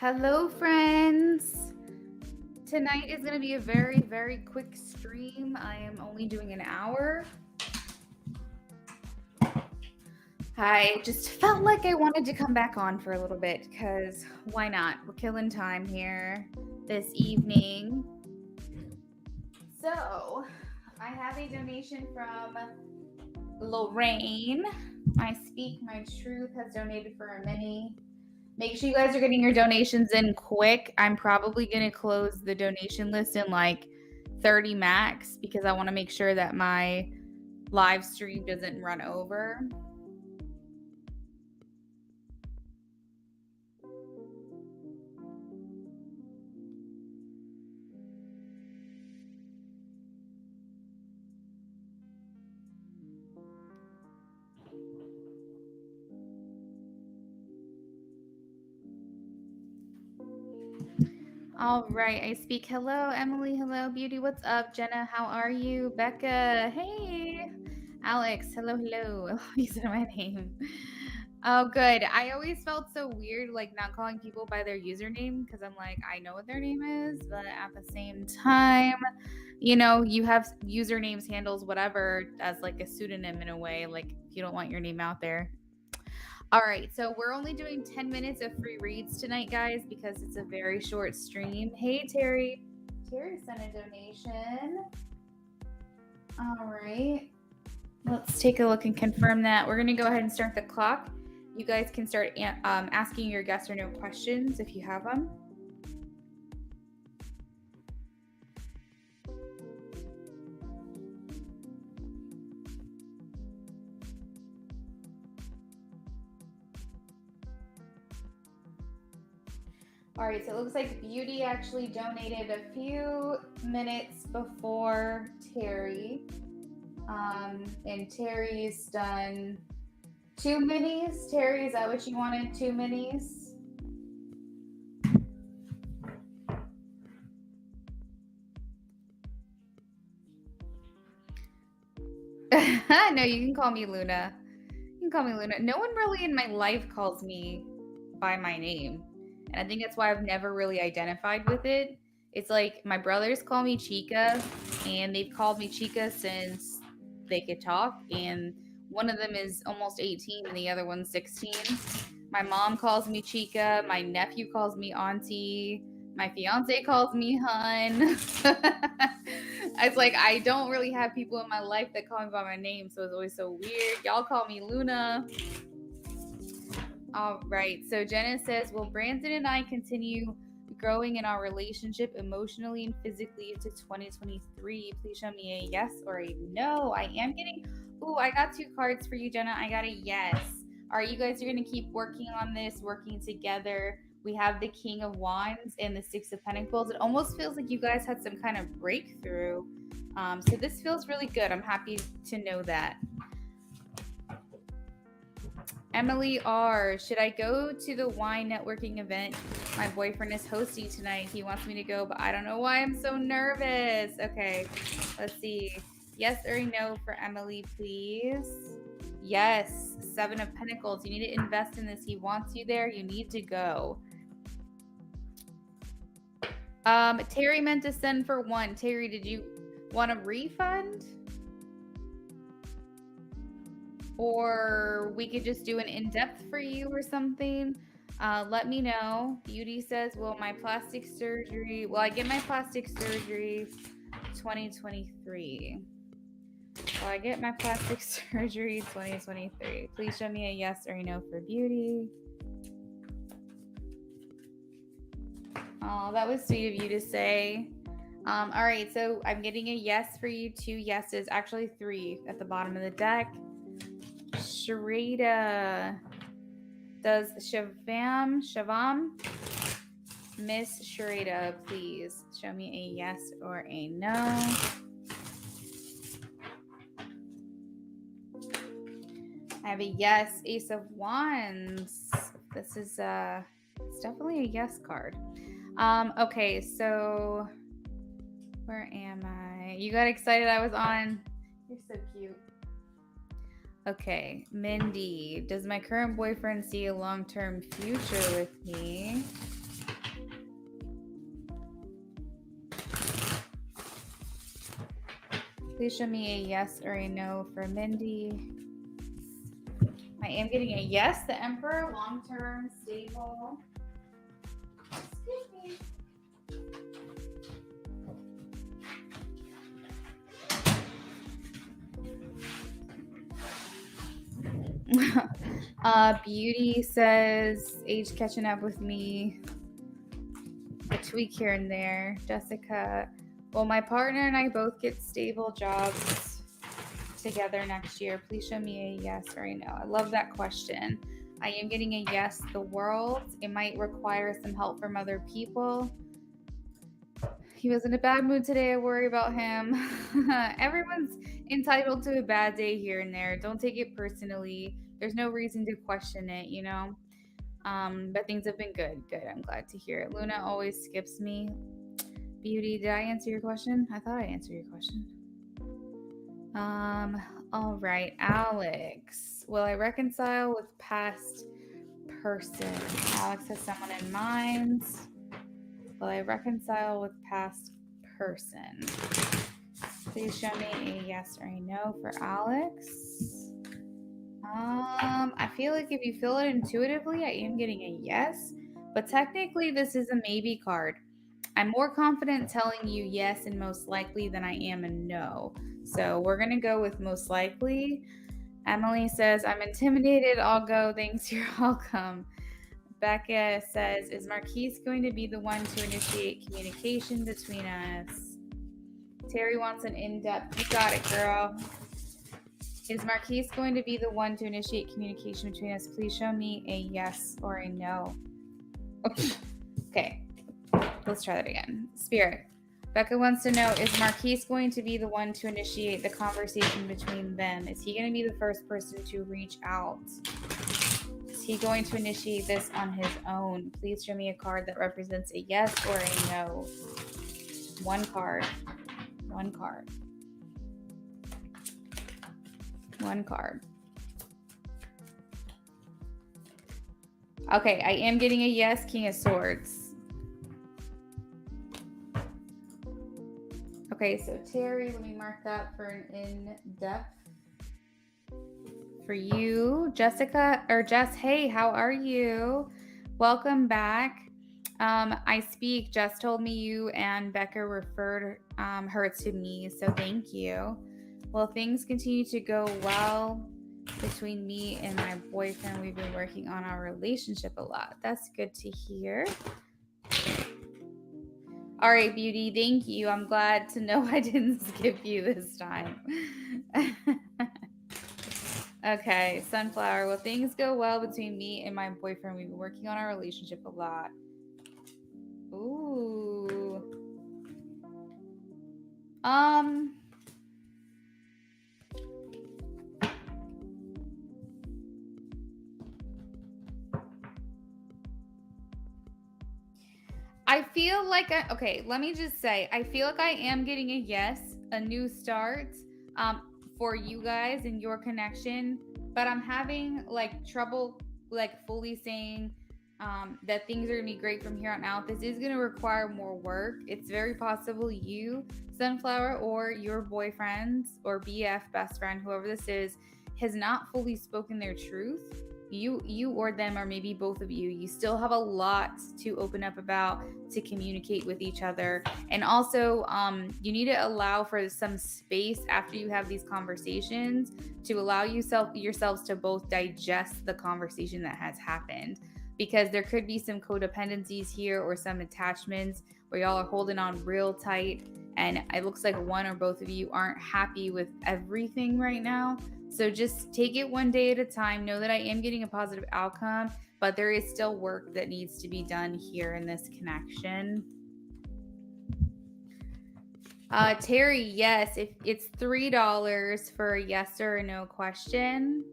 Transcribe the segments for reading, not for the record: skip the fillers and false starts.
Hello, friends. Tonight is going to be a very, very quick stream. I am only doing an hour. I just felt like I wanted to come back on for a little bit because why not? We're killing time here this evening. So, I have a donation from Lorraine. I Speak My Truth has donated for a mini. Make sure you guys are getting your donations in quick. I'm probably going to close the donation list in like 30 max because I want to make sure that my live stream doesn't run over. All right, I speak. Hello, Emily. Hello, Beauty. What's up, Jenna? How are you? Becca. Hey, Alex. Hello, hello. You said my name. Oh, good. I always felt so weird, like not calling people by their username because I'm like, I know what their name is, but at the same time, you have usernames, handles, whatever, as like a pseudonym in a way, like if you don't want your name out there. All right, so we're only doing 10 minutes of free reads tonight, guys, because it's a very short stream. Hey, Terry. Terry sent a donation. All right. Let's take a look and confirm that. We're going to go ahead and start the clock. You guys can start asking your yes or no questions if you have them. All right, so it looks like Beauty actually donated a few minutes before Terry. And Terry's done 2 minis. Terry, is that what you wanted? 2 minis? No, you can call me Luna. You can call me Luna. No one really in my life calls me by my name. And I think that's why I've never really identified with it. It's like my brothers call me Chica, and they've called me Chica since they could talk. And one of them is almost 18 and the other one's 16. My mom calls me Chica. My nephew calls me Auntie. My fiance calls me Hun. It's like I don't really have people in my life that call me by my name, so it's always so weird. Y'all call me Luna. All right. So Jenna says, will Brandon and I continue growing in our relationship emotionally and physically into 2023? Please show me a yes or a no. I got 2 cards for you, Jenna. I got a yes. All right, you guys are going to keep working on this, working together. We have the King of Wands and the Six of Pentacles. It almost feels like you guys had some kind of breakthrough. So this feels really good. I'm happy to know that. Emily R., should I go to the wine networking event my boyfriend is hosting tonight? He wants me to go, but I don't know why I'm so nervous. Okay, let's see. Yes or no for Emily, please. Yes, 7 of Pentacles. You need to invest in this. He wants you there. You need to go. Terry meant to send for 1. Terry, did you want a refund? Or we could just do an in-depth for you or something. Let me know. Beauty says, will I get my plastic surgery 2023? Will I get my plastic surgery 2023? Please show me a yes or a no for Beauty. Oh, that was sweet of you to say. All right, so I'm getting a yes for you, 2 yeses, actually 3 at the bottom of the deck. Sharita. Does Shavam, Miss Sharita, please show me a yes or a no. I have a yes, Ace of Wands. This is it's definitely a yes card. Okay, so where am I? You got excited I was on. You're so cute. Okay, Mindy, does my current boyfriend see a long-term future with me? Please show me a yes or a no for Mindy. I am getting a yes. The Emperor, long-term, stable. Excuse me. Beauty says age catching up with me. A tweak here and there. Jessica, well, my partner and I both get stable jobs together next year. Please show me a yes or a no. I love that question. I am getting a yes. The world, it might require some help from other people. He was in a bad mood today. I worry about him. Everyone's entitled to a bad day here and there. Don't take it personally. There's no reason to question it, you know? But things have been good. Good. I'm glad to hear it. Luna always skips me. Beauty, did I answer your question? I thought I answered your question. All right, Alex. Will I reconcile with past person? Alex has someone in mind. Will I reconcile with past person? Please show me a yes or a no for Alex. I feel like if you feel it intuitively, I am getting a yes, but technically this is a maybe card. I'm more confident telling you yes and most likely than I am a no. So we're going to go with most likely. Emily says, I'm intimidated. I'll go. Thanks. You're welcome. Becca says, is Marquise going to be the one to initiate communication between us? Terry wants an in-depth. You got it, girl. Is Marquise going to be the one to initiate communication between us? Please show me a yes or a no. Okay, let's try that again. Spirit. Becca wants to know, is Marquise going to be the one to initiate the conversation between them? Is he going to be the first person to reach out? Is he going to initiate this on his own? Please show me a card that represents a yes or a no. One card. One card. One card. Okay, I am getting a yes, King of Swords. Okay, so Terry, let me mark that for an in-depth for you. Jessica, or Jess, hey, how are you? Welcome back. I speak. Jess told me you and Becca referred her to me, so thank you. Well, things continue to go well between me and my boyfriend. We've been working on our relationship a lot. That's good to hear. All right, Beauty, thank you. I'm glad to know I didn't skip you this time. Okay, Sunflower. Well, things go well between me and my boyfriend. We've been working on our relationship a lot. Ooh. I feel like okay, let me just say, I feel like I am getting a yes, a new start for you guys and your connection, but I'm having like trouble like fully saying that things are gonna be great from here on out. This is gonna require more work. It's very possible you, Sunflower, or your boyfriend or BF, best friend, whoever this is, has not fully spoken their truth. You or them, or maybe both of you still have a lot to open up about, to communicate with each other. And also you need to allow for some space after you have these conversations to allow yourselves to both digest the conversation that has happened, because there could be some codependencies here or some attachments where y'all are holding on real tight, and it looks like one or both of you aren't happy with everything right now. So just take it one day at a time. Know that I am getting a positive outcome, but there is still work that needs to be done here in this connection. Terry, yes, if it's $3 for a yes or a no question.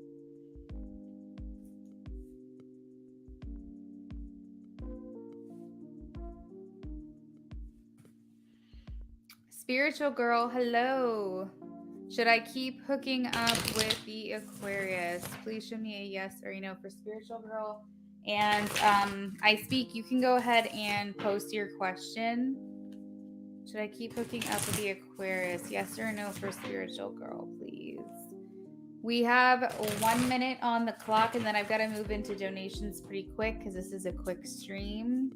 Spiritual girl, hello. Should I keep hooking up with the Aquarius? Please show me a yes or a no for spiritual girl. And I speak, you can go ahead and post your question. Should I keep hooking up with the Aquarius? Yes or no for spiritual girl, please? We have 1 minute on the clock, and then I've got to move into donations pretty quick because this is a quick stream.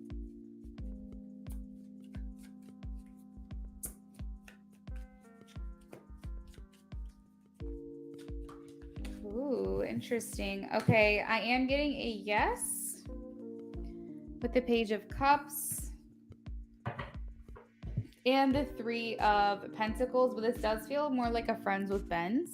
Ooh, interesting. Okay, I am getting a yes with the Page of Cups and the Three of Pentacles, but this does feel more like a friends with Benz.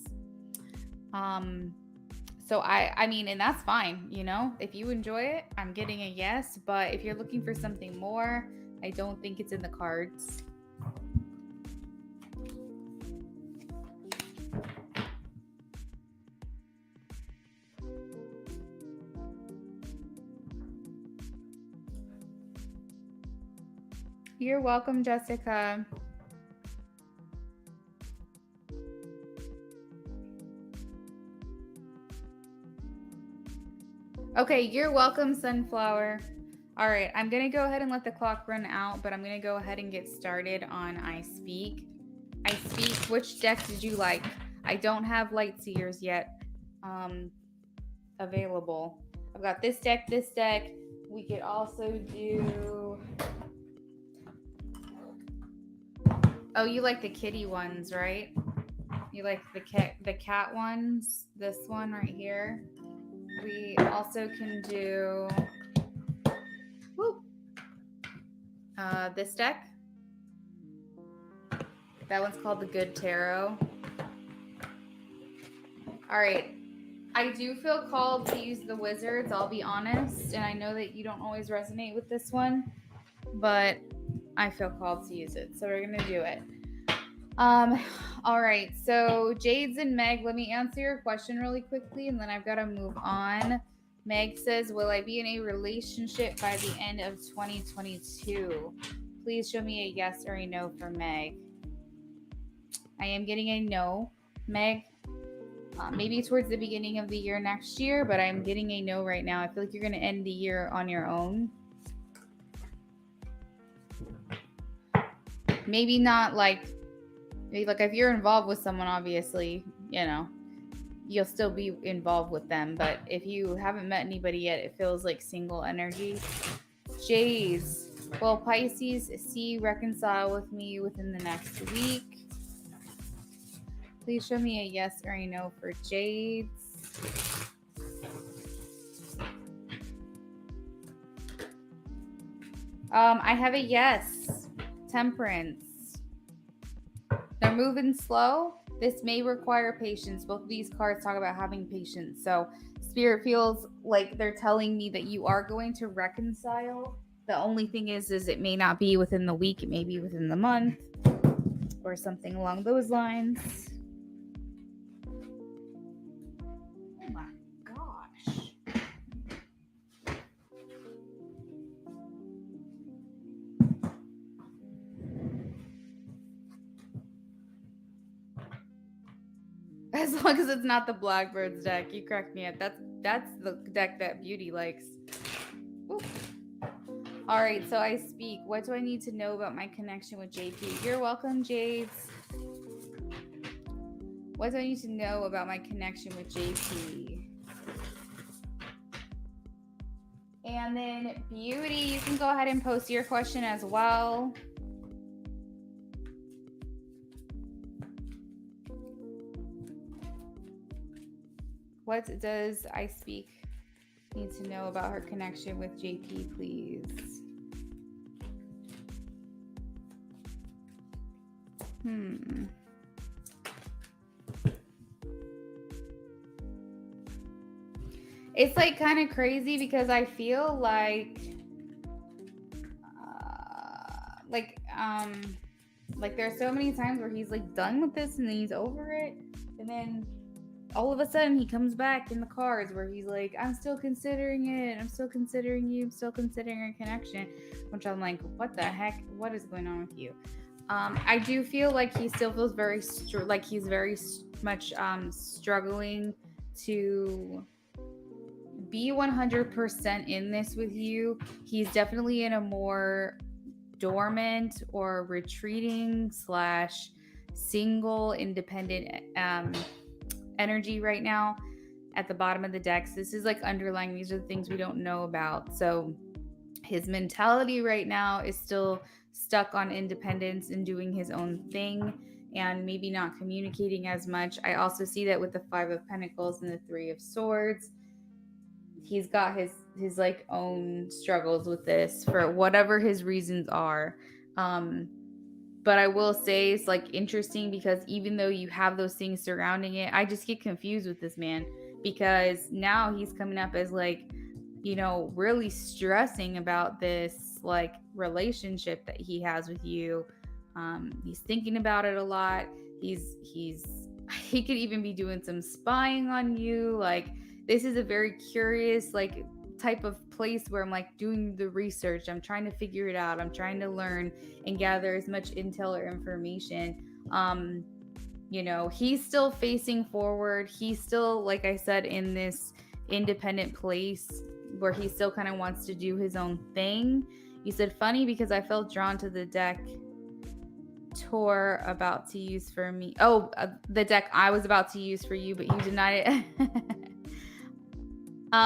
So I mean, and that's fine, you know, if you enjoy it, I'm getting a yes, but if you're looking for something more, I don't think it's in the cards. You're welcome, Jessica. Okay, you're welcome, Sunflower. All right, I'm going to go ahead and let the clock run out, but I'm going to go ahead and get started on I Speak. I Speak, which deck did you like? I don't have Lightseers yet available. I've got this deck, this deck. We could also do... Oh, you like the kitty ones, right? You like the cat ones? This one right here. We also can do this deck. That one's called the Good Tarot. All right. I do feel called to use the Wizards, I'll be honest. And I know that you don't always resonate with this one, but I feel called to use it. So we're going to do it. All right. So Jades and Meg, let me answer your question really quickly, and then I've got to move on. Meg says, will I be in a relationship by the end of 2022? Please show me a yes or a no for Meg. I am getting a no, Meg. Maybe towards the beginning of the year next year, but I'm getting a no right now. I feel like you're going to end the year on your own. Maybe not like if you're involved with someone, obviously, you know, you'll still be involved with them. But if you haven't met anybody yet, it feels like single energy. Jays. Will Pisces reconcile with me within the next week? Please show me a yes or a no for Jades. I have a yes. Temperance. They're moving slow. This may require patience. Both of these cards talk about having patience. So Spirit feels like they're telling me that you are going to reconcile. The only thing is it may not be within the week. It may be within the month or something along those lines. Oh my gosh. As long as it's not the Blackbirds deck. You correct me. That's the deck that Beauty likes. Woo. All right, so I speak. What do I need to know about my connection with JP? You're welcome, Jades. What do I need to know about my connection with JP? And then Beauty, you can go ahead and post your question as well. What does I Speak need to know about her connection with JP, please? It's like kind of crazy because I feel like there's so many times where he's like done with this and then he's over it, and then all of a sudden he comes back in the cards where he's like, I'm still considering it, I'm still considering you, I'm still considering a connection, which I'm like, what the heck, what is going on with you? I do feel like he still feels he's very much struggling to be 100% in this with you. He's definitely in a more dormant or retreating slash single independent energy right now at the bottom of the deck. So this is like underlying. These are the things we don't know about. So his mentality right now is still stuck on independence and doing his own thing and maybe not communicating as much. I also see that with the Five of Pentacles and the Three of Swords. He's got his like own struggles with this for whatever his reasons are. But I will say it's like interesting because even though you have those things surrounding it, I just get confused with this man because now he's coming up as like, you know, really stressing about this like relationship that he has with you. He's thinking about it a lot. He could even be doing some spying on you. Like, this is a very curious like type of place where I'm like doing the research. I'm trying to figure it out. I'm trying to learn and gather as much intel or information. You know, he's still facing forward. He's still, like I said, in this independent place where he still kind of wants to do his own thing. You said funny because I felt drawn to the deck Tor about to use for me. Oh, the deck I was about to use for you, but you denied it.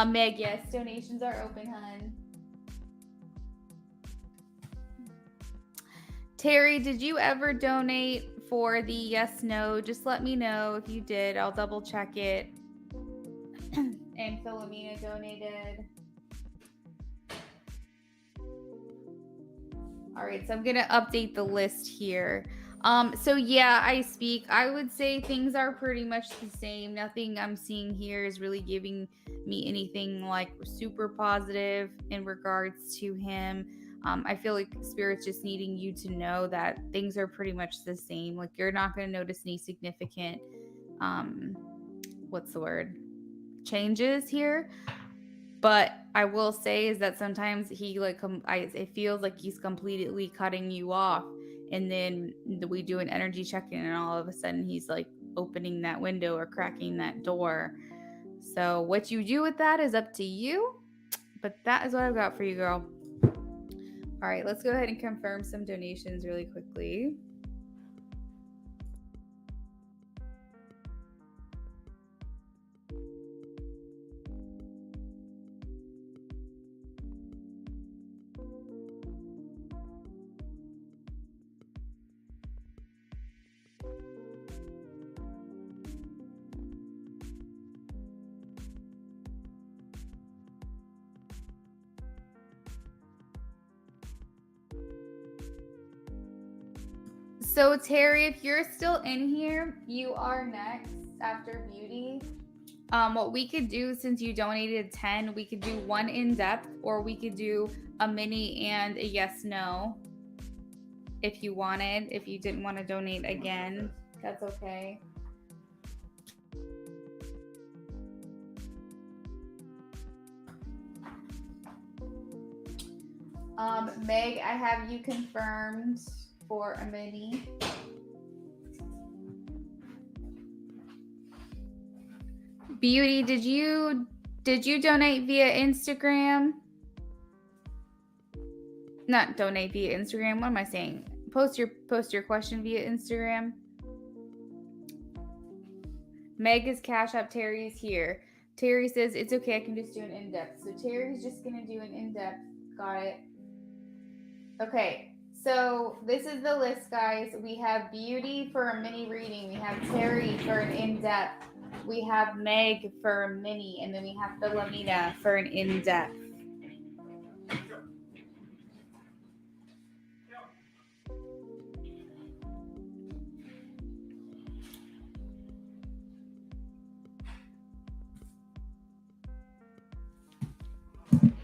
Meg, yes, donations are open, hun. Terry, did you ever donate for the yes, no? Just let me know if you did. I'll double check it. And Philomena donated. All right, so I'm going to update the list here. So yeah, I would say things are pretty much the same. Nothing I'm seeing here is really giving me anything like super positive in regards to him. I feel like Spirit's just needing you to know that things are pretty much the same. Like, you're not going to notice any significant, changes here. But I will say is that sometimes he like it feels like he's completely cutting you off, and then we do an energy check-in, and all of a sudden he's like opening that window or cracking that door. So what you do with that is up to you. But that is what I've got for you, girl. All right, let's go ahead and confirm some donations really quickly. So Terry, if you're still in here, you are next after Beauty. What we could do, since you donated 10, we could do one in-depth, or we could do a mini and a yes-no if you wanted. If you didn't want to donate again, that's okay. Meg, I have you confirmed for a mini. Beauty, did you donate via Instagram? Not donate via Instagram. What am I saying? Post your question via Instagram. Meg is Cash App. Terry is here. Terry says it's okay. I can just do an in-depth. So Terry's just gonna do an in-depth. Got it. Okay. So this is the list, guys. We have Beauty for a mini reading. We have Terry for an in-depth. We have Meg for a mini, and then we have Philomena for an in-depth.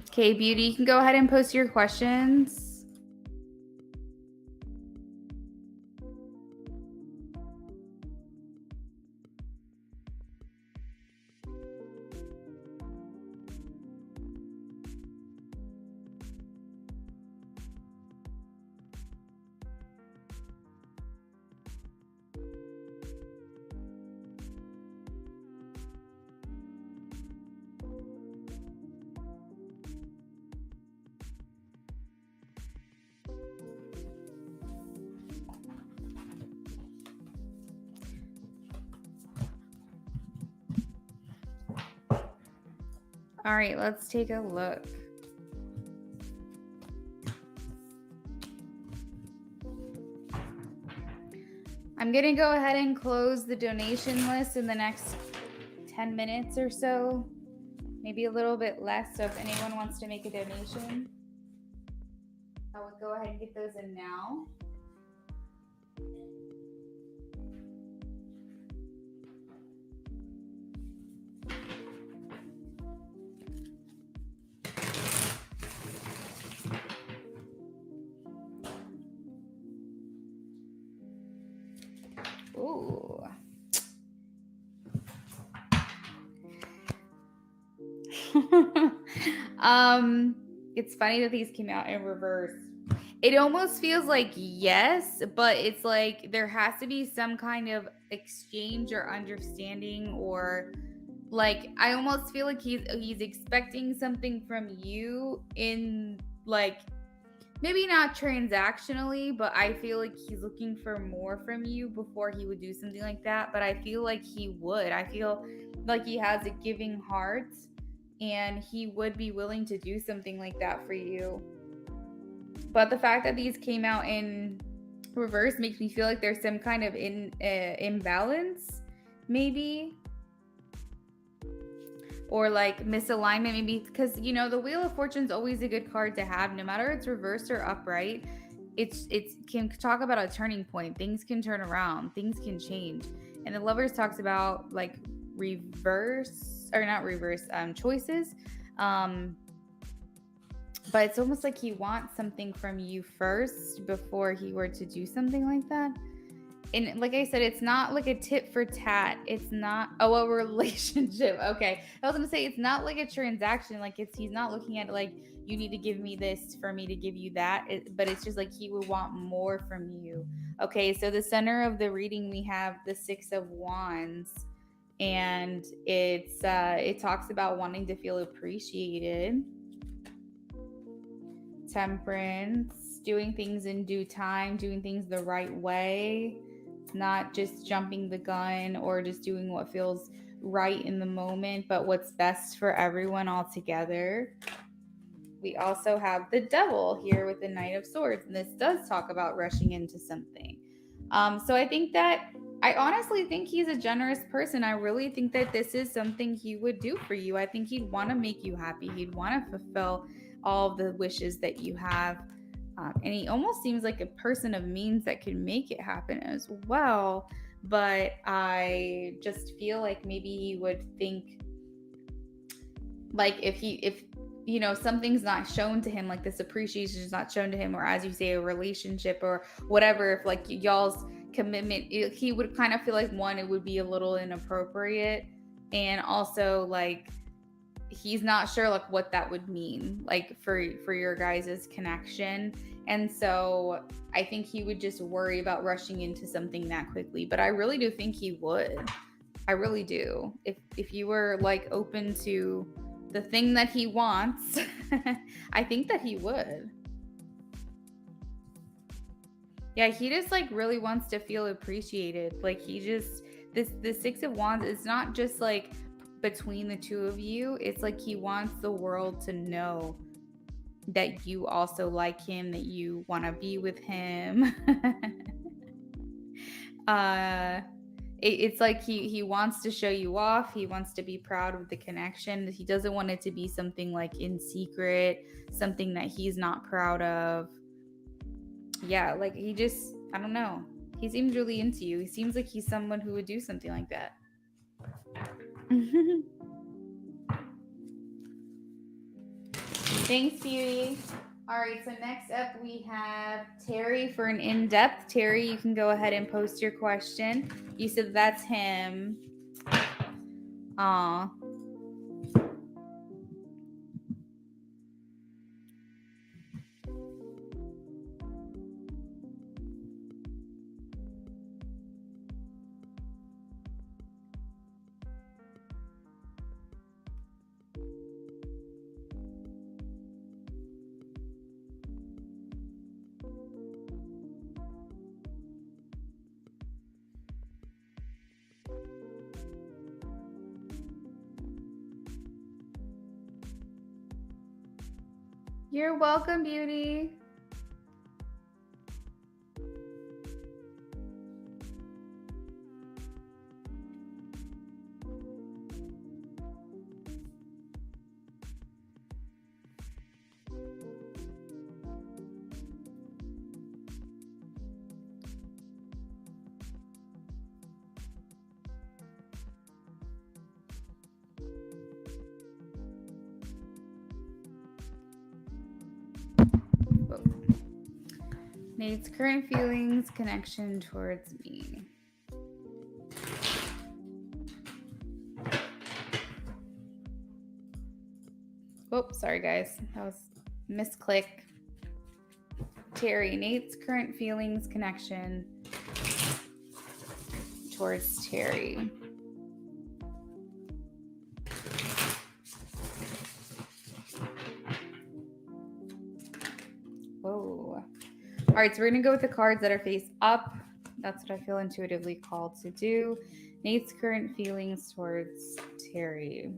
Okay, Beauty, you can go ahead and post your questions. All right, let's take a look. I'm going to go ahead and close the donation list in the next 10 minutes or so, maybe a little bit less. So if anyone wants to make a donation, I would go ahead and get those in now. Ooh. It's funny that these came out in reverse. It almost feels like yes, but it's like there has to be some kind of exchange or understanding, or like I almost feel like he's expecting something from you in like maybe not transactionally, but I feel like he's looking for more from you before he would do something like that. But I feel like he would. I feel like he has a giving heart and he would be willing to do something like that for you. But the fact that these came out in reverse makes me feel like there's some kind of imbalance, maybe. Or like misalignment, maybe, because you know the Wheel of Fortune is always a good card to have, no matter it's reversed or upright. It can talk about a turning point. Things can turn around, things can change. And the Lovers talks about like reverse or not reverse choices. But it's almost like he wants something from you first before he were to do something like that. And like I said, it's not like a tit for tat. It's not a relationship. Okay, I was gonna say it's not like a transaction. Like he's not looking at it like you need to give me this for me to give you that. But it's just like he would want more from you. Okay, so the center of the reading we have the Six of Wands, and it talks about wanting to feel appreciated. Temperance, doing things in due time, doing things the right way, not just jumping the gun or just doing what feels right in the moment, but what's best for everyone all together. We also have the Devil here with the Knight of Swords, and this does talk about rushing into something. So I think that I honestly think he's a generous person. I really think that this is something he would do for you. I think he'd want to make you happy. He'd want to fulfill all of the wishes that you have. And he almost seems like a person of means that can make it happen as well. But I just feel like maybe he would think like if you know something's not shown to him, like this appreciation is not shown to him, or as you say, a relationship or whatever, if like y'all's commitment, he would kind of feel like, one, it would be a little inappropriate, and also like he's not sure like what that would mean like for your guys' connection. And so I think he would just worry about rushing into something that quickly. But I really do think he would. I really do. If you were like open to the thing that he wants, I think that he would. Yeah, he just like really wants to feel appreciated. Like he just the Six of Wands is not just like between the two of you. It's like he wants the world to know that you also like him, that you want to be with him. It's like he wants to show you off. He wants to be proud of the connection. He doesn't want it to be something like in secret, something that he's not proud of. Yeah, like he just, I don't know. He seems really into you. He seems like he's someone who would do something like that. Thanks, Beauty. All right, so next up we have Terry for an in-depth. Terry, you can go ahead and post your question. You said that's him. Aw. You're welcome, beauty. Whoa. Nate's current feelings, connection towards me. Whoops, sorry guys. That was misclick. Terry, Nate's current feelings, connection towards Terry. Whoa. All right, so we're going to go with the cards that are face up. That's what I feel intuitively called to do. Nate's current feelings towards Terry.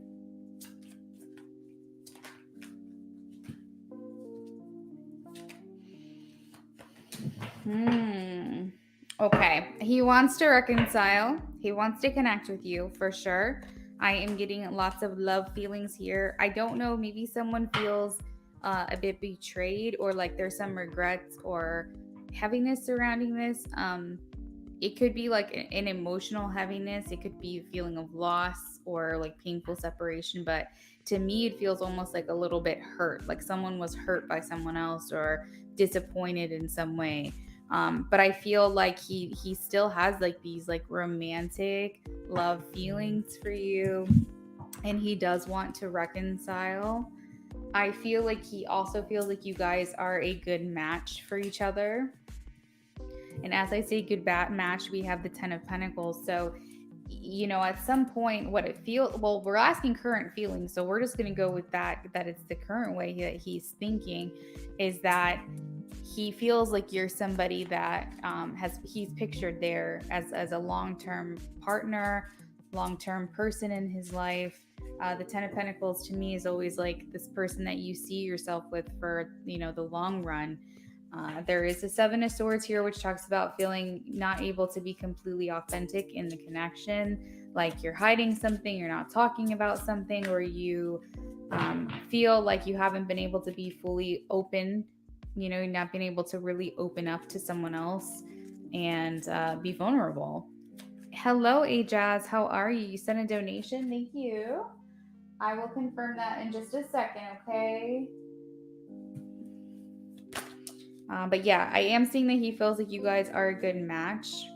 Okay. He wants to reconcile. He wants to connect with you for sure. I am getting lots of love feelings here. I don't know, maybe someone feels a bit betrayed, or like there's some regrets or heaviness surrounding this. It could be like an emotional heaviness. It could be a feeling of loss or like painful separation. But to me, it feels almost like a little bit hurt, like someone was hurt by someone else or disappointed in some way. But I feel like he still has like these like romantic love feelings for you, and he does want to reconcile. I feel like he also feels like you guys are a good match for each other. And as I say good match, we have the 10 of Pentacles. So, you know, at some point, what it feels, well, we're asking current feelings. So we're just going to go with that it's the current way that he's thinking, is that he feels like you're somebody that he's pictured there as a long-term partner, long-term person in his life. The 10 of Pentacles to me is always like this person that you see yourself with for, you know, the long run. There is a 7 of Swords here, which talks about feeling not able to be completely authentic in the connection, like you're hiding something, you're not talking about something, or you feel like you haven't been able to be fully open, you know, not being able to really open up to someone else and be vulnerable. Hello, Ajaz. How are you? You sent a donation. Thank you. I will confirm that in just a second, okay? But yeah, I am seeing that he feels like you guys are a good match.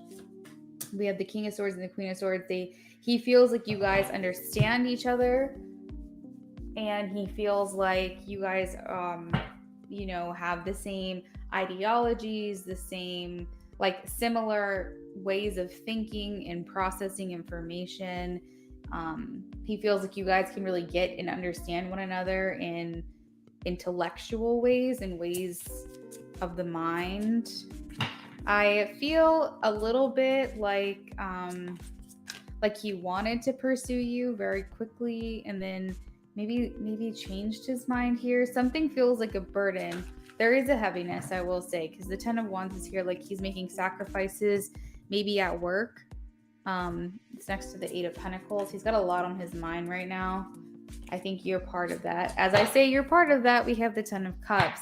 We have the King of Swords and the Queen of Swords. He feels like you guys understand each other, and he feels like you guys, you know, have the same ideologies, the same, like, similar ways of thinking and processing information. He feels like you guys can really get and understand one another in intellectual ways and ways of the mind. I feel a little bit like he wanted to pursue you very quickly, and then maybe changed his mind here. Something feels like a burden. There is a heaviness, I will say, because the 10 of Wands is here, like he's making sacrifices, maybe at work. It's next to the 8 of Pentacles. He's got a lot on his mind right now. I think you're part of that. As I say, you're part of that. We have the 10 of Cups.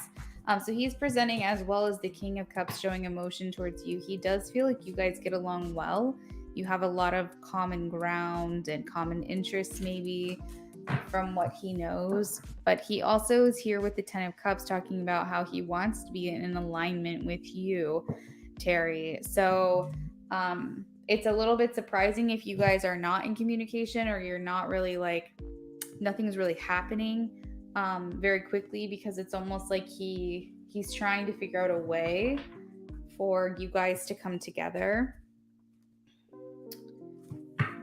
So he's presenting as well as the King of Cups, showing emotion towards you. He does feel like you guys get along well. You have a lot of common ground and common interests, maybe, from what he knows. But he also is here with the 10 of Cups, talking about how he wants to be in alignment with you, Terry. So it's a little bit surprising if you guys are not in communication, or you're not really, like, nothing's really happening very quickly, because it's almost like he's trying to figure out a way for you guys to come together.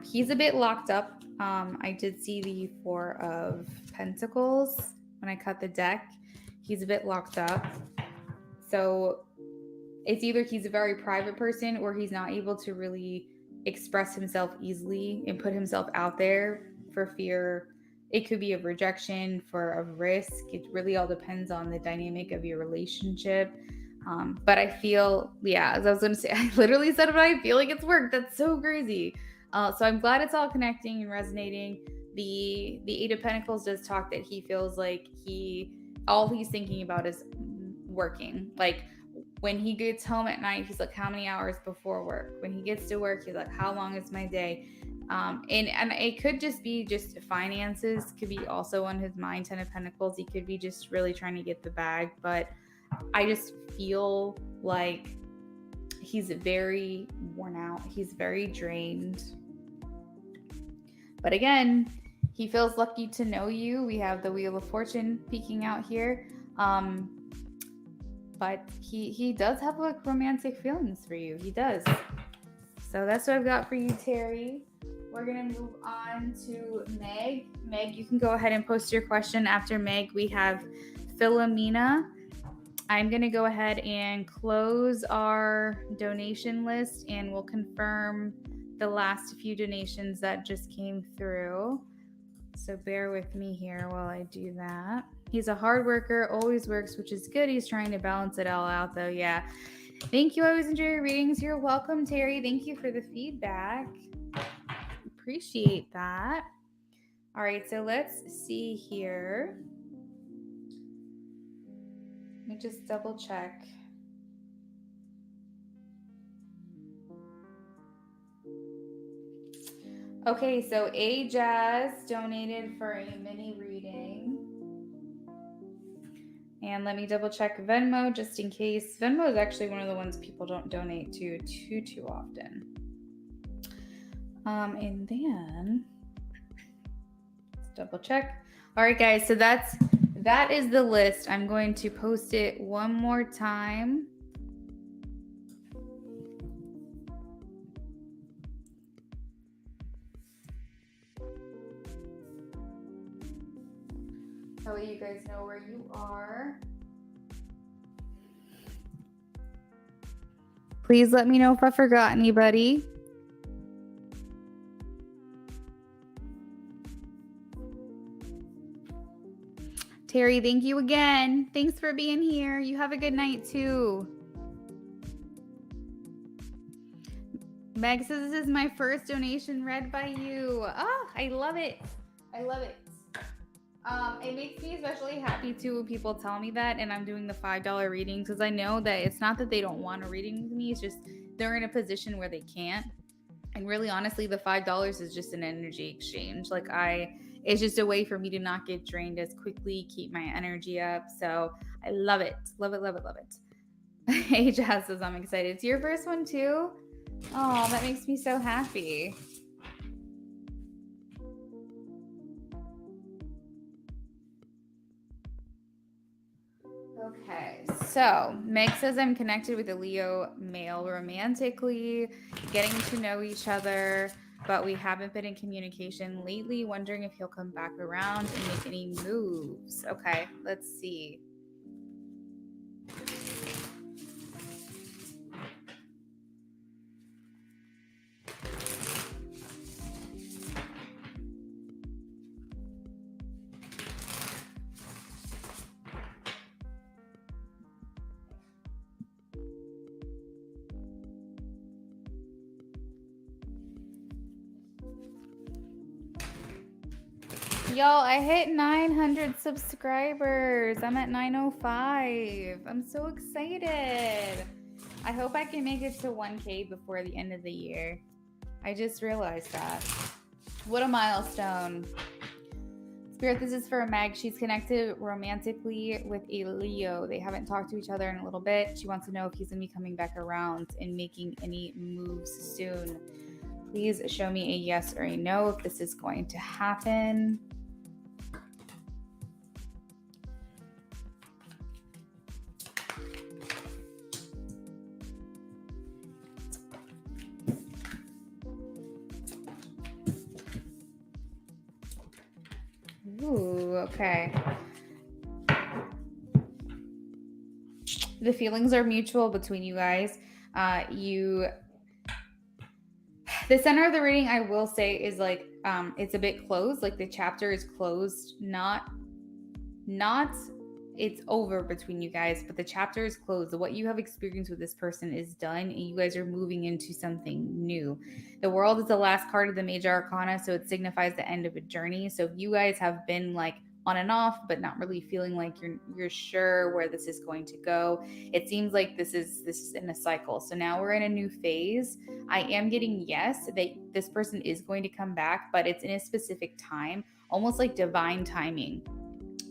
He's a bit locked up. I did see the 4 of Pentacles when I cut the deck. He's a bit locked up. So it's either he's a very private person, or he's not able to really express himself easily and put himself out there for fear it could be a rejection for a risk. It really all depends on the dynamic of your relationship. But I feel, yeah, as I was going to say, I literally said it, but I feel like it's worked. That's so crazy. So I'm glad it's all connecting and resonating. The Eight of Pentacles does talk that he feels like all he's thinking about is working. Like when he gets home at night, he's like, how many hours before work? When he gets to work, he's like, how long is my day? And it could just be just finances, could be also on his mind. 10 of Pentacles, he could be just really trying to get the bag, but I just feel like he's very worn out. He's very drained. But again, he feels lucky to know you. We have the Wheel of Fortune peeking out here. But he does have like romantic feelings for you. He does. So that's what I've got for you, Terry. We're going to move on to Meg. Meg, you can go ahead and post your question. After Meg, we have Philomena. I'm going to go ahead and close our donation list, and we'll confirm the last few donations that just came through. So bear with me here while I do that. He's a hard worker, always works, which is good. He's trying to balance it all out, though. Yeah. Thank you. I always enjoy your readings. You're welcome, Terry. Thank you for the feedback. Appreciate that. All right, so let's see here. Let me just double check. Okay, so A Jazz donated for a mini reading. And let me double check Venmo just in case. Venmo is actually one of the ones people don't donate to too often. And then let's double check. All right, guys, so that is the list. I'm going to post it one more time. That way you guys know where you are. Please let me know if I forgot anybody. Terry, thank you again. Thanks for being here. You have a good night too. Meg says this is my first donation read by you. Oh, I love it. I love it. It makes me especially happy too when people tell me that and I'm doing the $5 readings, because I know that it's not that they don't want a reading with me. It's just they're in a position where they can't. And really, honestly, the $5 is just an energy exchange. It's just a way for me to not get drained as quickly, keep my energy up. So I love it. Love it, love it, love it. Hey, Jazz says I'm excited. It's your first one too? Oh, that makes me so happy. Okay, so Meg says I'm connected with a Leo male romantically, getting to know each other, but we haven't been in communication lately, wondering if he'll come back around and make any moves. Okay, let's see. Y'all, I hit 900 subscribers. I'm at 905. I'm so excited. I hope I can make it to 1K before the end of the year. I just realized that. What a milestone. Spirit, this is for Meg. She's connected romantically with a Leo. They haven't talked to each other in a little bit. She wants to know if he's going to be coming back around and making any moves soon. Please show me a yes or a no if this is going to happen. Ooh, okay. The feelings are mutual between you guys. The center of the reading, I will say, is like it's a bit closed. Like the chapter is closed, not it's over between you guys, but the chapter is closed. What you have experienced with this person is done, and you guys are moving into something new. The world is the last card of the major arcana, so it signifies the end of a journey. So if you guys have been like on and off, but not really feeling like you're sure where this is going to go, it seems like this is in a cycle. So now we're in a new phase. I am getting yes that this person is going to come back, but it's in a specific time, almost like divine timing.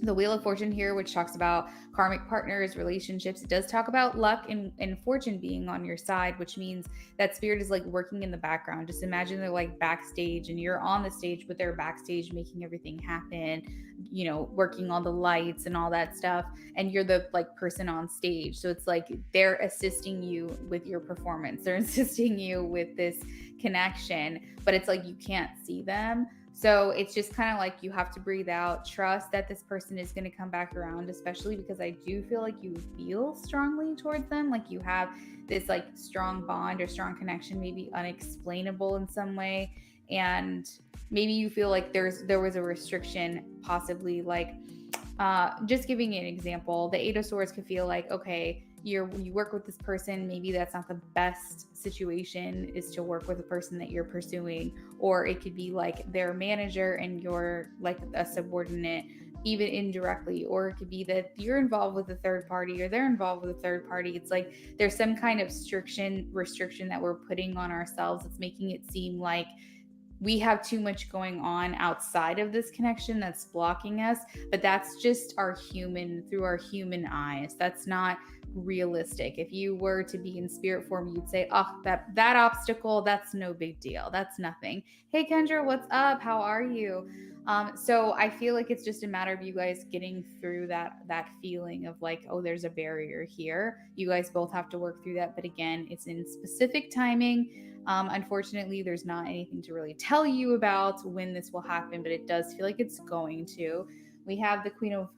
The Wheel of Fortune here, which talks about karmic partners, relationships, it does talk about luck and fortune being on your side, which means that spirit is like working in the background. Just imagine they're like backstage and you're on the stage, but they're backstage making everything happen, you know, working on the lights and all that stuff. And you're the like person on stage. So it's like they're assisting you with your performance. They're assisting you with this connection, but it's like you can't see them. So it's just kind of like you have to breathe out, trust that this person is going to come back around, especially because I do feel like you feel strongly towards them. Like you have this like strong bond or strong connection, maybe unexplainable in some way. And maybe you feel like there was a restriction, possibly like just giving you an example, the Eight of Swords could feel like, okay, you work with this person, maybe that's not the best situation is to work with a person that you're pursuing, or it could be like their manager and you're like a subordinate, even indirectly, or it could be that you're involved with a third party or they're involved with a third party. It's like there's some kind of restriction that we're putting on ourselves. It's making it seem like we have too much going on outside of this connection that's blocking us, but that's just through our human eyes. That's not realistic. If you were to be in spirit form, you'd say, oh, that obstacle, that's no big deal. That's nothing. Hey, Kendra, what's up? How are you? So I feel like it's just a matter of you guys getting through that feeling of like, oh, there's a barrier here. You guys both have to work through that. But again, it's in specific timing. Unfortunately, there's not anything to really tell you about when this will happen, but it does feel like it's going to. We have the Queen of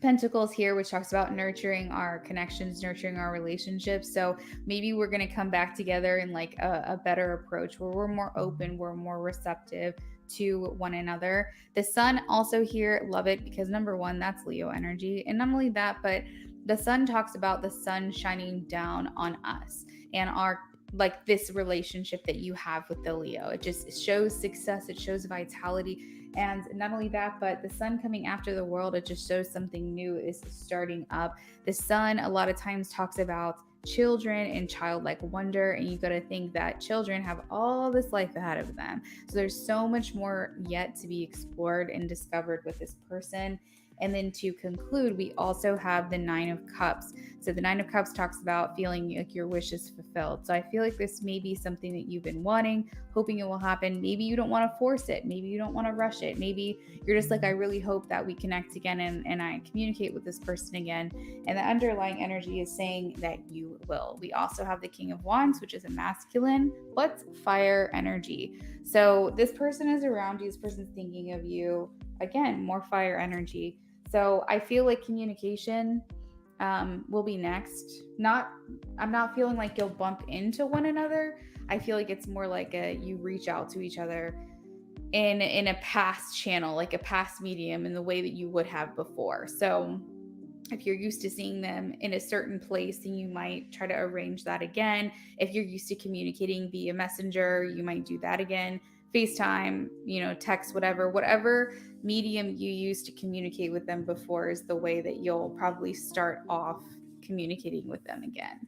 Pentacles here, which talks about nurturing our connections, nurturing our relationships. So maybe we're going to come back together in like a better approach where we're more open, we're more receptive to one another. The sun also here, love it, because number one, that's Leo energy. And not only that, but the sun talks about the sun shining down on us and our like this relationship that you have with the Leo. It just shows success, it shows vitality. And not only that, but the sun coming after the world, it just shows something new is starting up. The sun a lot of times talks about children and childlike wonder, and you got to think that children have all this life ahead of them. So there's so much more yet to be explored and discovered with this person. And then to conclude, we also have the Nine of Cups. So the Nine of Cups talks about feeling like your wish is fulfilled. So I feel like this may be something that you've been wanting, hoping it will happen. Maybe you don't want to force it. Maybe you don't want to rush it. Maybe you're just like, I really hope that we connect again and I communicate with this person again. And the underlying energy is saying that you will. We also have the King of Wands, which is a masculine, but fire energy. So this person is around you. This person's thinking of you. Again, more fire energy. So I feel like communication will be next. I'm not feeling like you'll bump into one another. I feel like it's more like you reach out to each other in a past channel, like a past medium in the way that you would have before. So if you're used to seeing them in a certain place, then you might try to arrange that again. If you're used to communicating via messenger, you might do that again. FaceTime, text, whatever medium you used to communicate with them before is the way that you'll probably start off communicating with them again.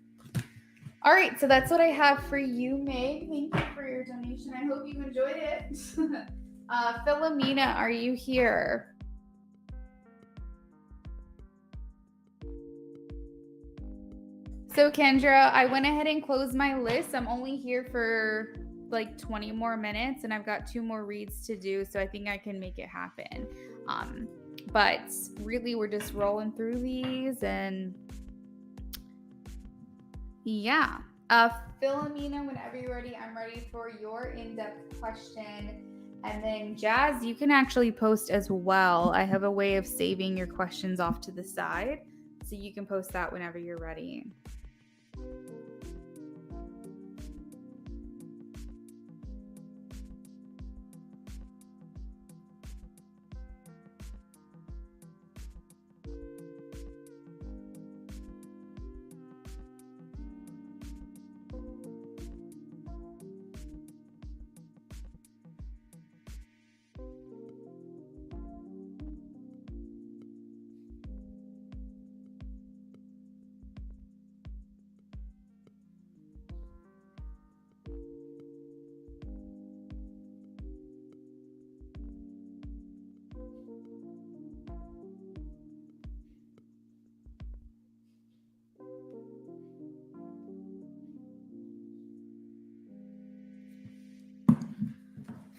All right, so that's what I have for you, Meg. Thank you for your donation. I hope you enjoyed it. Philomena, are you here? So Kendra, I went ahead and closed my list. I'm only here for like 20 more minutes and I've got 2 more reads to do, so I think I can make it happen. But really we're just rolling through these and yeah. Philomena, whenever you're ready, I'm ready for your in-depth question. And then Jazz, you can actually post as well. I have a way of saving your questions off to the side, so you can post that whenever you're ready.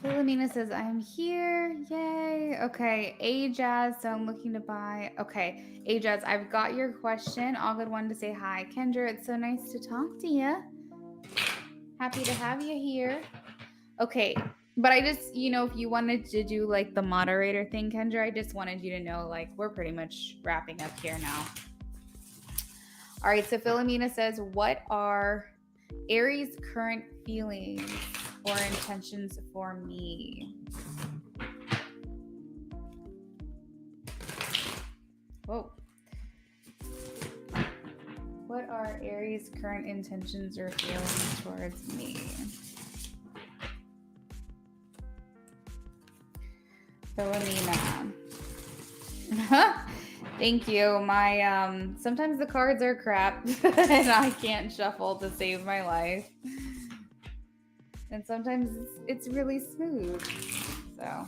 Philomena says, I'm here. Yay. Okay. Ajaz, so I'm looking to buy. Okay. Ajaz, I've got your question. All good one to say hi. Kendra, it's so nice to talk to you. Happy to have you here. Okay. But I just, if you wanted to do like the moderator thing, Kendra, I just wanted you to know like we're pretty much wrapping up here now. All right. So Philomena says, what are Aries' current feelings or intentions for me? Whoa. What are Aries' current intentions or feelings towards me? Philomena. Thank you. My sometimes the cards are crap and I can't shuffle to save my life. And sometimes it's really smooth. So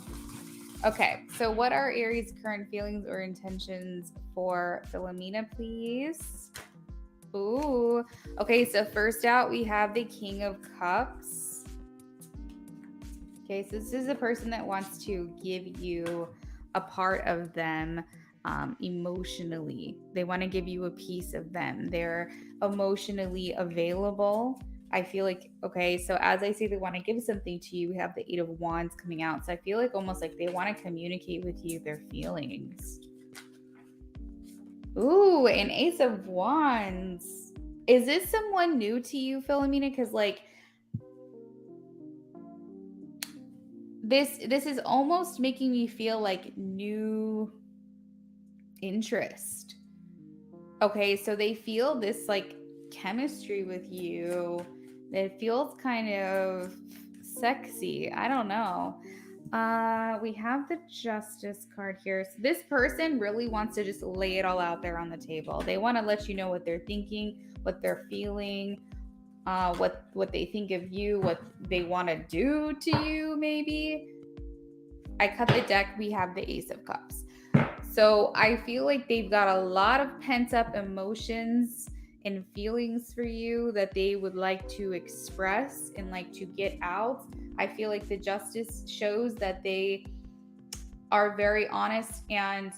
okay, so what are Aries' current feelings or intentions for Philomena, please? Ooh. Okay, so first out we have the King of Cups. Okay, so this is a person that wants to give you a part of them emotionally. They want to give you a piece of them. They're emotionally available. I feel like, okay, so as I say they want to give something to you, we have the Eight of Wands coming out. So I feel like almost like they want to communicate with you their feelings. Ooh, an Ace of Wands. Is this someone new to you, Philomena? Because like this is almost making me feel like new interest. Okay, so they feel this like chemistry with you. It feels kind of sexy. I don't know. We have the Justice card here. So this person really wants to just lay it all out there on the table. They want to let you know what they're thinking, what they're feeling, what they think of you, what they want to do to you, maybe. I cut the deck. We have the Ace of Cups. So I feel like they've got a lot of pent up emotions and feelings for you that they would like to express and like to get out. I feel like the Justice shows that they are very honest and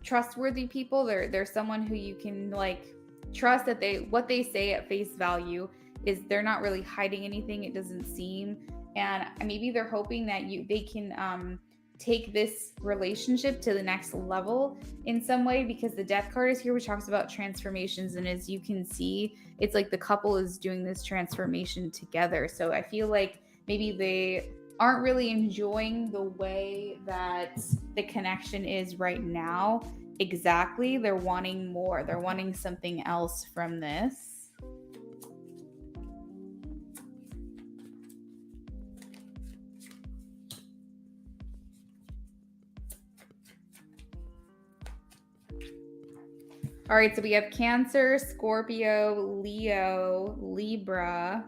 trustworthy people. They're someone who you can like trust that what they say at face value is they're not really hiding anything, it doesn't seem. And maybe they're hoping that they can take this relationship to the next level in some way, because the Death card is here, which talks about transformations. And as you can see, it's like the couple is doing this transformation together. So I feel like maybe they aren't really enjoying the way that the connection is right now. Exactly. They're wanting more. They're wanting something else from this. All right, so we have Cancer, Scorpio, Leo, Libra,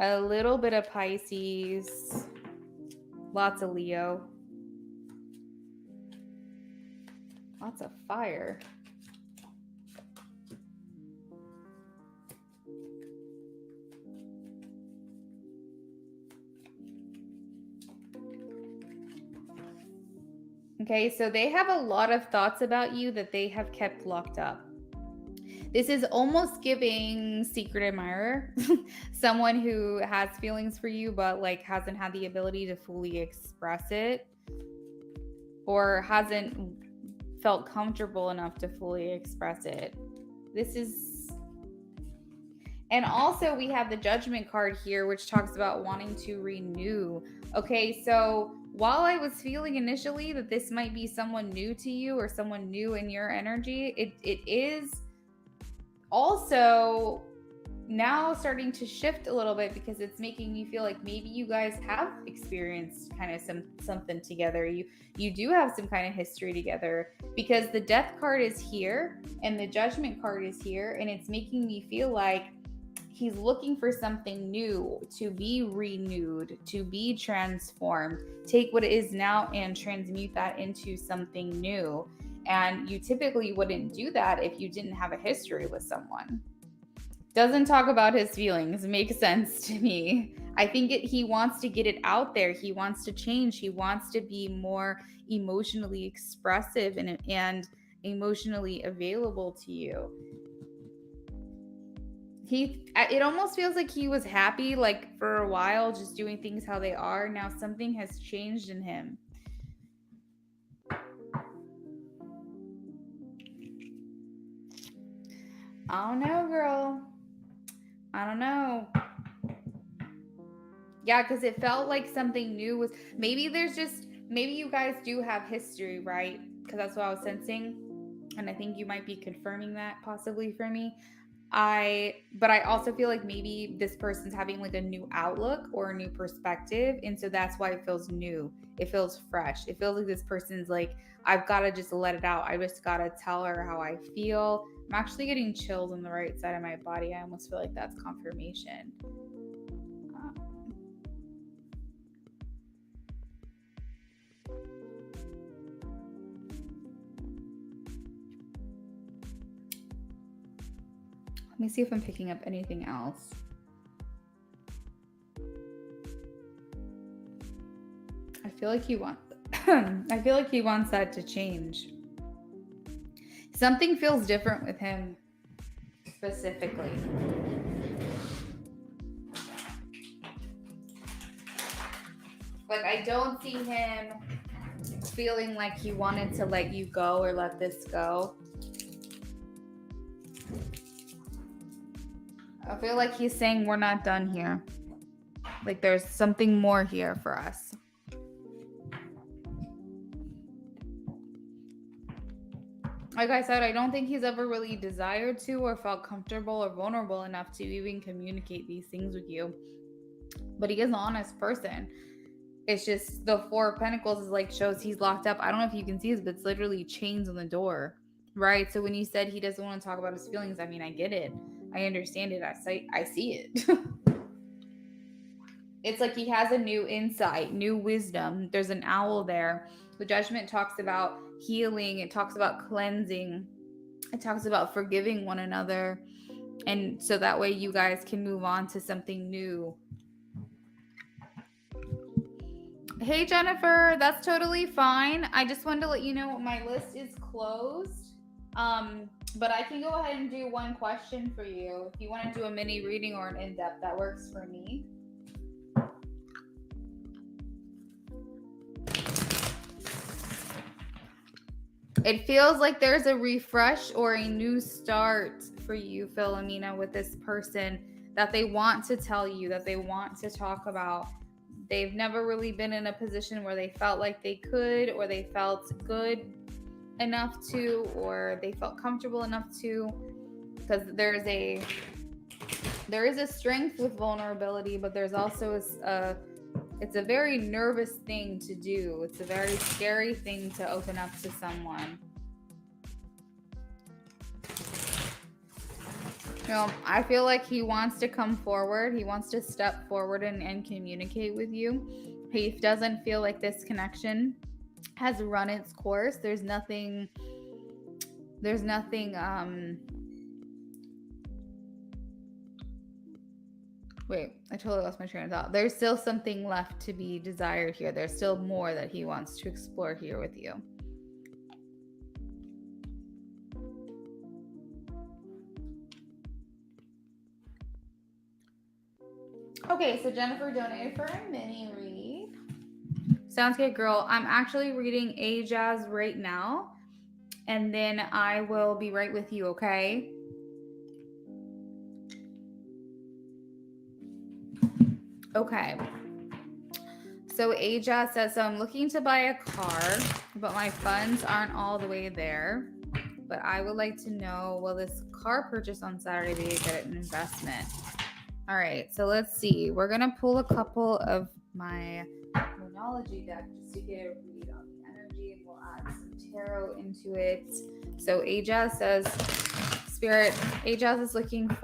a little bit of Pisces, lots of Leo, lots of fire. Okay, so they have a lot of thoughts about you that they have kept locked up. This is almost giving secret admirer, someone who has feelings for you, but like hasn't had the ability to fully express it, or hasn't felt comfortable enough to fully express it. This is, and also we have the Judgment card here, which talks about wanting to renew. Okay, so while I was feeling initially that this might be someone new to you or someone new in your energy, it is also now starting to shift a little bit, because it's making me feel like maybe you guys have experienced kind of something together. You do have some kind of history together, because the Death card is here and the Judgment card is here, and it's making me feel like he's looking for something new, to be renewed, to be transformed, take what it is now and transmute that into something new. And you typically wouldn't do that if you didn't have a history with someone. Doesn't talk about his feelings. Makes sense to me. I think he wants to get it out there. He wants to change. He wants to be more emotionally expressive and emotionally available to you. It almost feels like he was happy like for a while just doing things how they are. Now something has changed in him. I don't know, girl. I don't know. Yeah, because it felt like something new was. Maybe you guys do have history, right? Because that's what I was sensing. And I think you might be confirming that possibly for me. But I also feel like maybe this person's having like a new outlook or a new perspective. And so that's why it feels new. It feels fresh. It feels like this person's like, I've got to just let it out. I just got to tell her how I feel. I'm actually getting chills on the right side of my body. I almost feel like that's confirmation. Let me see if I'm picking up anything else. I feel like he wants that to change. Something feels different with him specifically. Like I don't see him feeling like he wanted to let you go or let this go. I feel like he's saying we're not done here. Like there's something more here for us. Like I said, I don't think he's ever really desired to or felt comfortable or vulnerable enough to even communicate these things with you. But he is an honest person. It's just the Four of Pentacles is like shows he's locked up. I don't know if you can see this, but it's literally chains on the door, right? So when you said he doesn't want to talk about his feelings, I mean, I get it. I understand it. I see it. It's like he has a new insight, new wisdom. There's an owl there. The Judgment talks about healing. It talks about cleansing. It talks about forgiving one another. And so that way you guys can move on to something new. Hey, Jennifer, that's totally fine. I just wanted to let you know my list is closed. But I can go ahead and do one question for you. If you want to do a mini reading or an in-depth, that works for me. It feels like there's a refresh or a new start for you, Philomena, with this person that they want to tell you, that they want to talk about. They've never really been in a position where they felt like they could, or they felt good enough to, or they felt comfortable enough to, because there is a strength with vulnerability, but there's also it's a very nervous thing to do. It's a very scary thing to open up to someone. You know, I feel like he wants to come forward. He wants to step forward and communicate with you. He doesn't feel like this connection has run its course. There's nothing wait, I totally lost my train of thought. There's still something left to be desired here. There's still more that he wants to explore here with you. Okay, so Jennifer donated for a mini read. Sounds good, girl. I'm actually reading Ajaz right now, and then I will be right with you, okay? Okay. So Ajaz says, so I'm looking to buy a car, but my funds aren't all the way there. But I would like to know, will this car purchase on Saturday be a good investment? All right, so let's see. We're going to pull a couple of my Moonology deck just to get a read on the energy, and we'll add some tarot into it. So Ajaz says, Spirit, Ajaz is looking to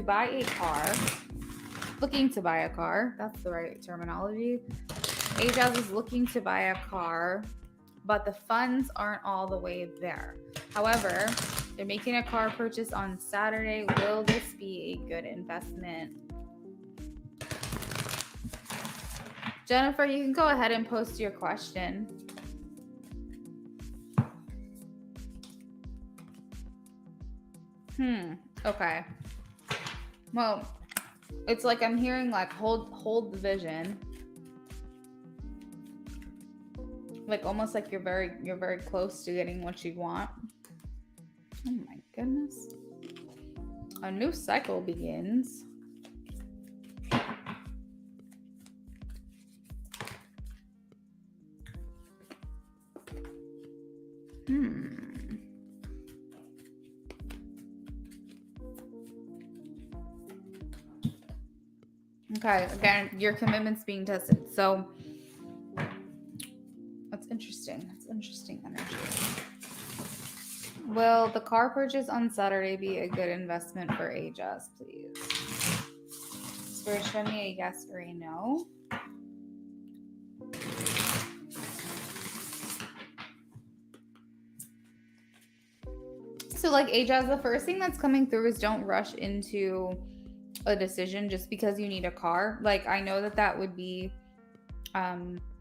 buy a car. Looking to buy a car. That's the right terminology. Ajaz is looking to buy a car, but the funds aren't all the way there. However, They're making a car purchase on Saturday. Will this be a good investment? Jennifer, you can go ahead and post your question. Okay. Well, it's like I'm hearing like hold the vision. Like almost like you're very close to getting what you want. Oh my goodness. A new cycle begins. Okay, again, your commitment's being tested. So that's interesting. That's interesting energy. Will the car purchase on Saturday be a good investment for Ajas, please? Spirit, show me a yes or a no. So like Ajas, the first thing that's coming through is don't rush into a decision just because you need a car. Like I know that would be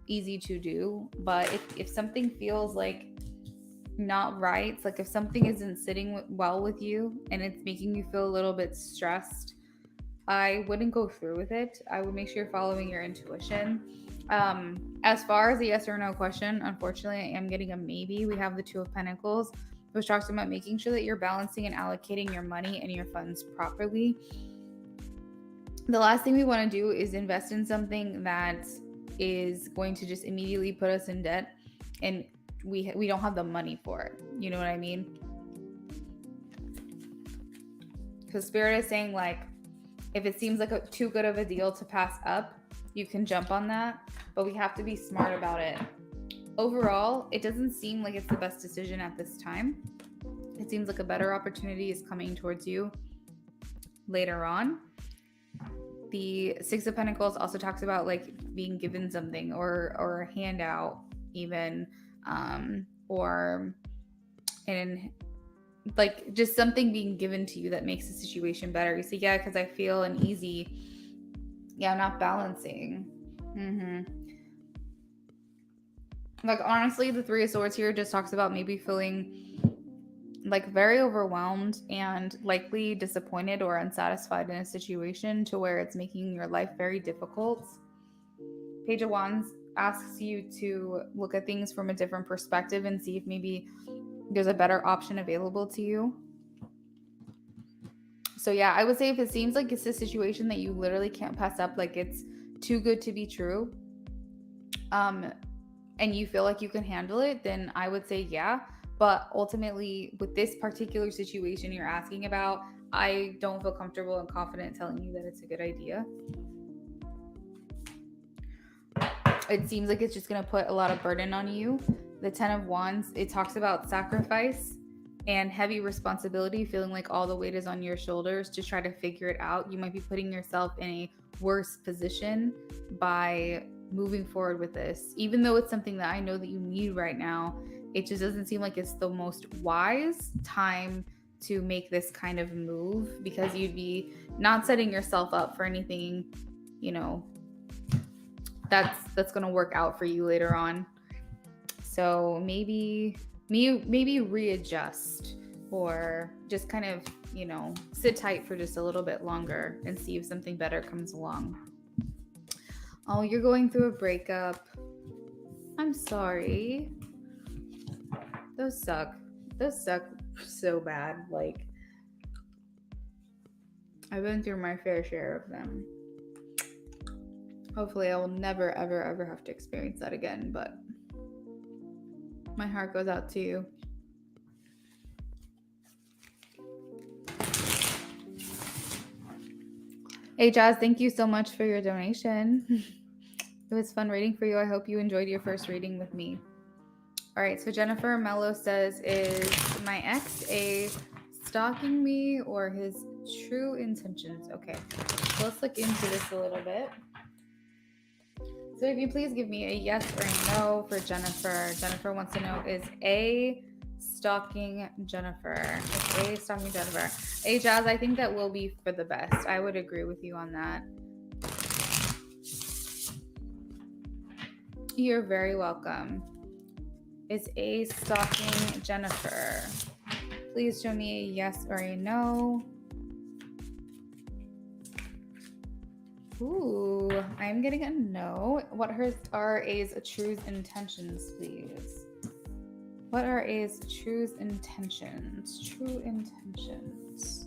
easy to do, but if something feels like not right, it's like if something isn't sitting well with you and it's making you feel a little bit stressed, I wouldn't go through with it. I would make sure you're following your intuition. As far as a yes or no question, unfortunately I am getting a maybe. We have the Two of Pentacles, which talks about making sure that you're balancing and allocating your money and your funds properly. The last thing we want to do is invest in something that is going to just immediately put us in debt and we don't have the money for it. You know what I mean? Because Spirit is saying like, if it seems like too good of a deal to pass up, you can jump on that, but we have to be smart about it. Overall, it doesn't seem like it's the best decision at this time. It seems like a better opportunity is coming towards you later on. The Six of Pentacles also talks about like being given something or a handout even, or like just something being given to you that makes the situation better. You say, yeah, because I feel uneasy. Yeah, I'm not balancing. Like honestly, the Three of Swords here just talks about maybe feeling like very overwhelmed and likely disappointed or unsatisfied in a situation to where it's making your life very difficult. Page of Wands asks you to look at things from a different perspective and see if maybe there's a better option available to you. So yeah, I would say if it seems like it's a situation that you literally can't pass up, like it's too good to be true, and you feel like you can handle it, then I would say yeah. But ultimately, with this particular situation you're asking about, I don't feel comfortable and confident telling you that it's a good idea. It seems like it's just going to put a lot of burden on you. The Ten of Wands, it talks about sacrifice and heavy responsibility, feeling like all the weight is on your shoulders to try to figure it out. You might be putting yourself in a worse position by moving forward with this. Even though it's something that I know that you need right now, it just doesn't seem like it's the most wise time to make this kind of move, because you'd be not setting yourself up for anything, you know, that's going to work out for you later on. So maybe readjust, or just kind of, you know, sit tight for just a little bit longer and see if something better comes along. Oh, you're going through a breakup. I'm sorry. Those suck. Those suck so bad. Like, I've been through my fair share of them. Hopefully I will never, ever, ever have to experience that again, but my heart goes out to you. Hey, Jazz, thank you so much for your donation. It was fun reading for you. I hope you enjoyed your first reading with me. All right, so Jennifer Mello says, is my ex a stalking me or his true intentions? Okay, so let's look into this a little bit. So if you please give me a yes or a no for Jennifer. Jennifer wants to know, is A stalking Jennifer? A stalking Jennifer. A Jazz, I think that will be for the best. I would agree with you on that. You're very welcome. Is A stalking Jennifer? Please show me a yes or a no. Ooh, I'm getting a no. What are A's true intentions, please? What are A's true intentions? True intentions.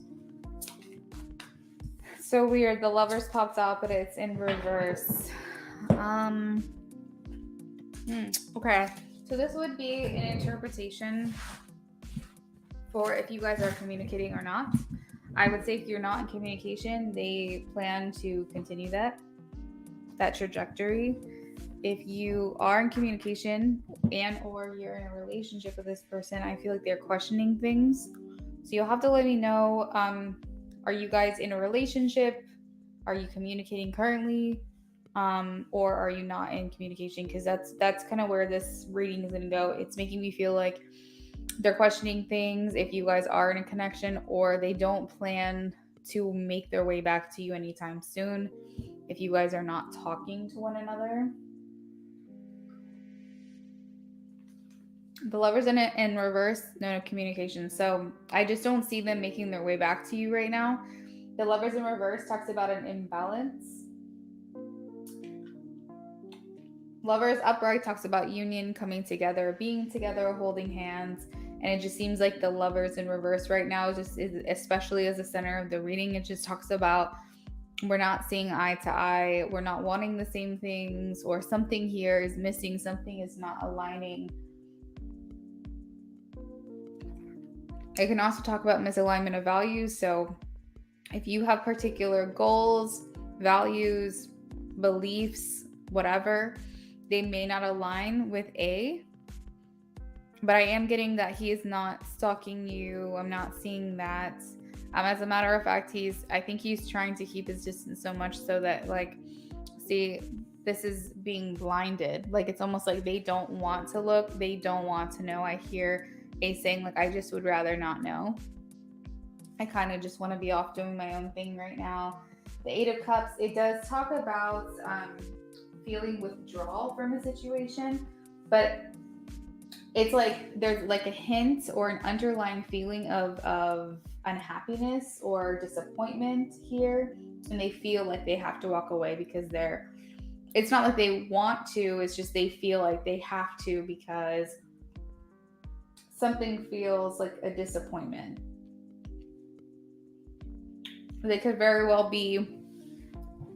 So weird. The Lovers pops out, but it's in reverse. Okay. So this would be an interpretation for if you guys are communicating or not. I would say if you're not in communication, they plan to continue that trajectory. If you are in communication and or you're in a relationship with this person, I feel like they're questioning things. So you'll have to let me know, are you guys in a relationship? Are you communicating currently? Or are you not in communication? Because that's kind of where this reading is going to go. It's making me feel like they're questioning things if you guys are in a connection, or they don't plan to make their way back to you anytime soon if you guys are not talking to one another. The Lovers in reverse, no communication. So I just don't see them making their way back to you right now. The Lovers in reverse talks about an imbalance. Lovers upright talks about union, coming together, being together, holding hands. And it just seems like the Lovers in reverse right now, especially as the center of the reading, it just talks about we're not seeing eye to eye, we're not wanting the same things, or something here is missing, something is not aligning. It can also talk about misalignment of values. So if you have particular goals, values, beliefs, whatever, they may not align with A. But I am getting that he is not stalking you. I'm not seeing that. As a matter of fact, I think he's trying to keep his distance so much so that, like, see, this is being blinded. Like, it's almost like they don't want to look. They don't want to know. I hear A saying, like, I just would rather not know. I kind of just want to be off doing my own thing right now. The Eight of Cups, it does talk about feeling withdrawal from a situation, but it's like there's like a hint or an underlying feeling of unhappiness or disappointment here, and they feel like they have to walk away because it's not like they want to, it's just they feel like they have to because something feels like a disappointment. They could very well be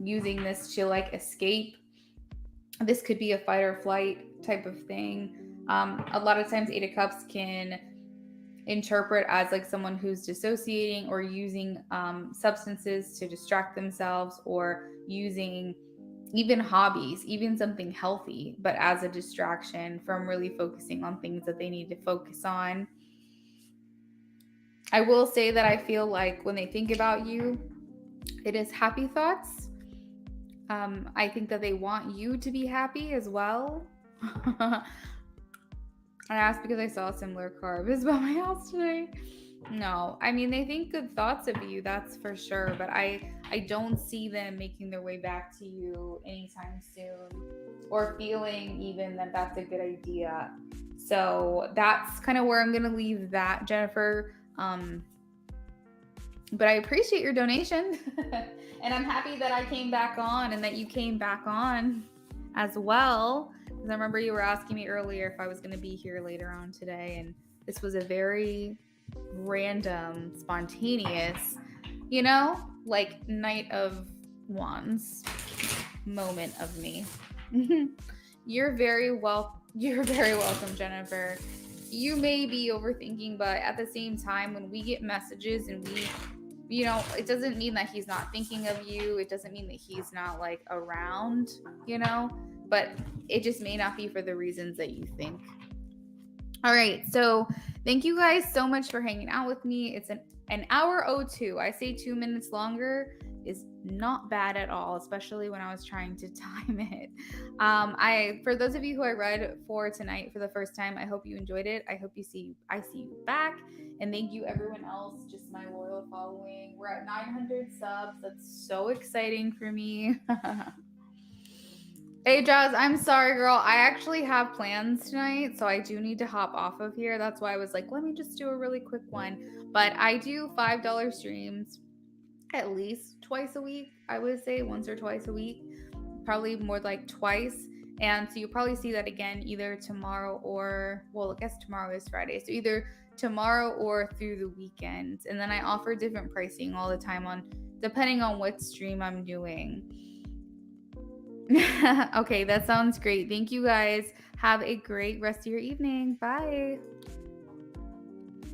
using this to, like, escape. This could be a fight or flight type of thing. A lot of times Eight of Cups can interpret as like someone who's dissociating or using substances to distract themselves, or using even hobbies, even something healthy, but as a distraction from really focusing on things that they need to focus on. I will say that I feel like when they think about you, it is happy thoughts. I think that they want you to be happy as well. I asked because I saw a similar card about my house today. No, I mean, they think good thoughts of you, that's for sure. But I don't see them making their way back to you anytime soon, or feeling even that that's a good idea. So that's kind of where I'm going to leave that, Jennifer. But I appreciate your donation. And I'm happy that I came back on and that you came back on as well. Because I remember you were asking me earlier if I was going to be here later on today. And this was a very random, spontaneous, like Knight of Wands moment of me. You're very welcome, Jennifer. You may be overthinking, but at the same time, when we get messages and it doesn't mean that he's not thinking of you. It doesn't mean that he's not like around, but it just may not be for the reasons that you think. All right. So Thank you guys so much for hanging out with me. It's an hour 02. I say 2 minutes longer is not bad at all, especially when I was trying to time it. For those of you who I read for tonight for the first time, I hope you enjoyed it. I see you back, and thank you everyone else, just my loyal following. We're at 900 subs. That's so exciting for me. Hey, Jazz, I'm sorry, girl. I actually have plans tonight, so I do need to hop off of here. That's why I was like, let me just do a really quick one. But I do $5 streams at least twice a week. I would say once or twice a week, probably more like twice. And so you'll probably see that again either tomorrow or, well, I guess tomorrow is Friday. So either tomorrow or through the weekend. And then I offer different pricing all the time depending on what stream I'm doing. Okay, that sounds great. Thank you guys. Have a great rest of your evening. Bye.